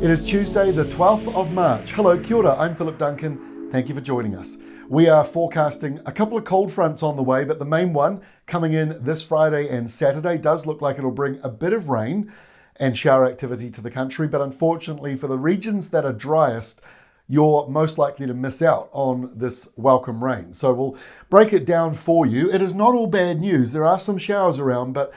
It is Tuesday, the 12th of March. Hello, kia ora, I'm Philip Duncan. Thank you for joining us. We are forecasting a couple of cold fronts on the way, but the main one coming in this Friday and Saturday does look like it'll bring a bit of rain and shower activity to the country. But unfortunately, for the regions that are driest, you're most likely to miss out on this welcome rain. So we'll break it down for you. It is not all bad news. There are some showers around, but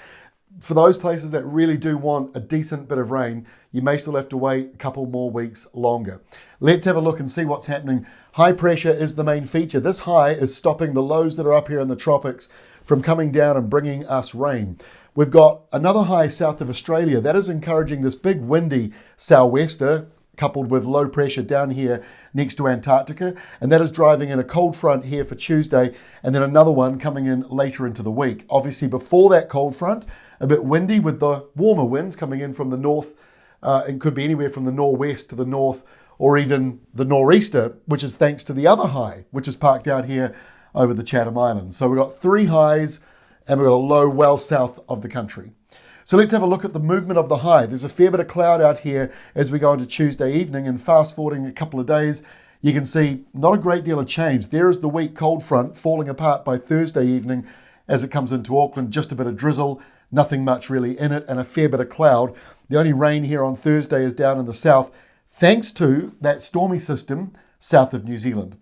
for those places that really do want a decent bit of rain, you may still have to wait a couple more weeks longer. Let's have a look and see what's happening. High pressure is the main feature. This high is stopping the lows that are up here in the tropics from coming down and bringing us rain. We've got another high south of Australia that is encouraging this big windy sou'wester coupled with low pressure down here next to Antarctica, and that is driving in a cold front here for Tuesday, and then another one coming in later into the week. Obviously before that cold front, a bit windy with the warmer winds coming in from the north. It could be anywhere from the northwest to the north, or even the nor'easter, which is thanks to the other high, which is parked out here over the Chatham Islands. So we've got three highs, and we've got a low well south of the country. So let's have a look at the movement of the high. There's a fair bit of cloud out here as we go into Tuesday evening, and fast forwarding a couple of days, you can see not a great deal of change. There is the weak cold front falling apart by Thursday evening as it comes into Auckland. Just a bit of drizzle, nothing much really in it, and a fair bit of cloud. The only rain here on Thursday is down in the south, thanks to that stormy system south of New Zealand.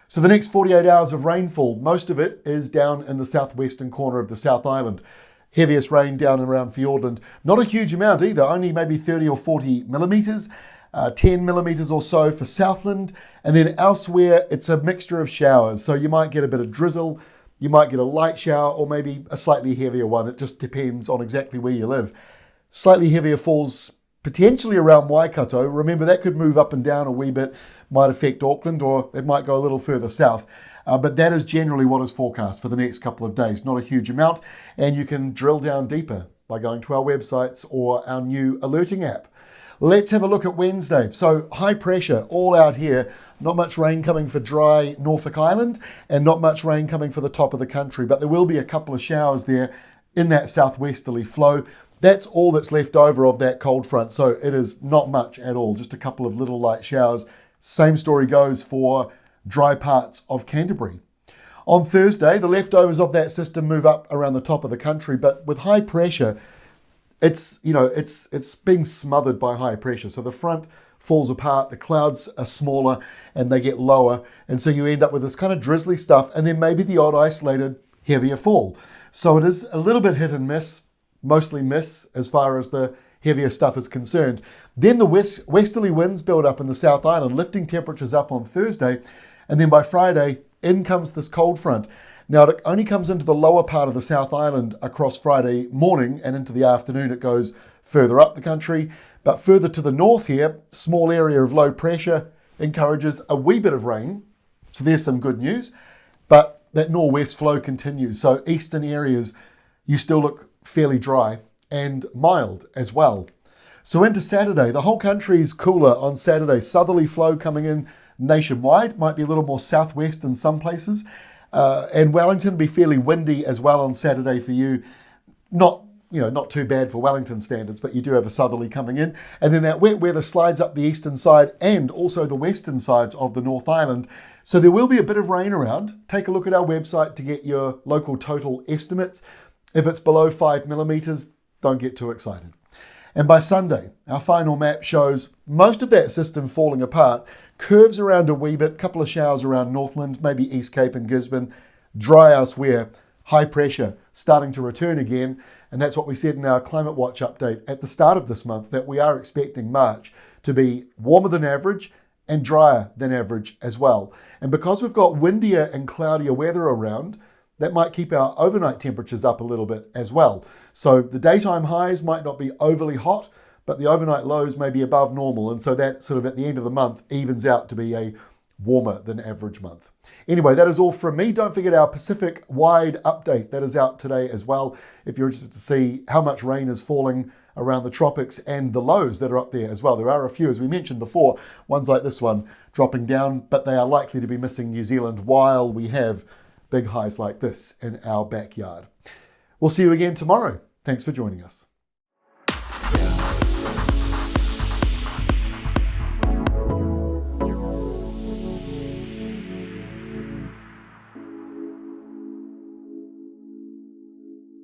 So the next 48 hours of rainfall, most of it is down in the southwestern corner of the South Island. Heaviest rain down around Fiordland. Not a huge amount either, only maybe 30 or 40 millimetres, 10 millimetres or so for Southland. And then elsewhere, it's a mixture of showers. So you might get a bit of drizzle, you might get a light shower, or maybe a slightly heavier one. It just depends on exactly where you live. Slightly heavier falls potentially around Waikato. Remember, that could move up and down a wee bit, might affect Auckland, or it might go a little further south. But that is generally what is forecast for the next couple of days. Not a huge amount, and you can drill down deeper by going to our websites or our new alerting app. Let's have a look at Wednesday. So high pressure all out here. Not much rain coming for dry Norfolk Island, and not much rain coming for the top of the country, but there will be a couple of showers there in that southwesterly flow. That's all that's left over of that cold front, so it is not much at all, just a couple of little light showers. Same story goes for dry parts of Canterbury. On Thursday, the leftovers of that system move up around the top of the country, but with high pressure, it's being smothered by high pressure. So the front falls apart, the clouds are smaller and they get lower, and so you end up with this kind of drizzly stuff, and then maybe the odd isolated heavier fall. So it is a little bit hit and miss, mostly miss as far as the heavier stuff is concerned. Then the westerly winds build up in the South Island, lifting temperatures up on Thursday, and then by Friday, in comes this cold front. Now, it only comes into the lower part of the South Island across Friday morning, and into the afternoon it goes further up the country. But further to the north here, small area of low pressure encourages a wee bit of rain. So there's some good news. But that northwest flow continues. So eastern areas, you still look fairly dry and mild as well. So into Saturday, the whole country is cooler on Saturday. Southerly flow coming in nationwide, might be a little more southwest in some places. And Wellington will be fairly windy as well on Saturday for you. Not too bad for Wellington standards, but you do have a southerly coming in. And then that wet weather slides up the eastern side and also the western sides of the North Island. So there will be a bit of rain around. Take a look at our website to get your local total estimates. If it's below 5 millimetres, don't get too excited. And by Sunday, our final map shows most of that system falling apart, curves around a wee bit, couple of showers around Northland, maybe East Cape and Gisborne, dry elsewhere, high pressure starting to return again. And that's what we said in our Climate Watch update at the start of this month, that we are expecting March to be warmer than average and drier than average as well. And because we've got windier and cloudier weather around, that might keep our overnight temperatures up a little bit as well. So the daytime highs might not be overly hot, but the overnight lows may be above normal. And so that sort of at the end of the month evens out to be a warmer than average month. Anyway, that is all from me. Don't forget our Pacific-wide update. That is out today as well, if you're interested to see how much rain is falling around the tropics and the lows that are up there as well. There are a few, as we mentioned before, ones like this one dropping down, but they are likely to be missing New Zealand while we have big highs like this in our backyard. We'll see you again tomorrow. Thanks for joining us.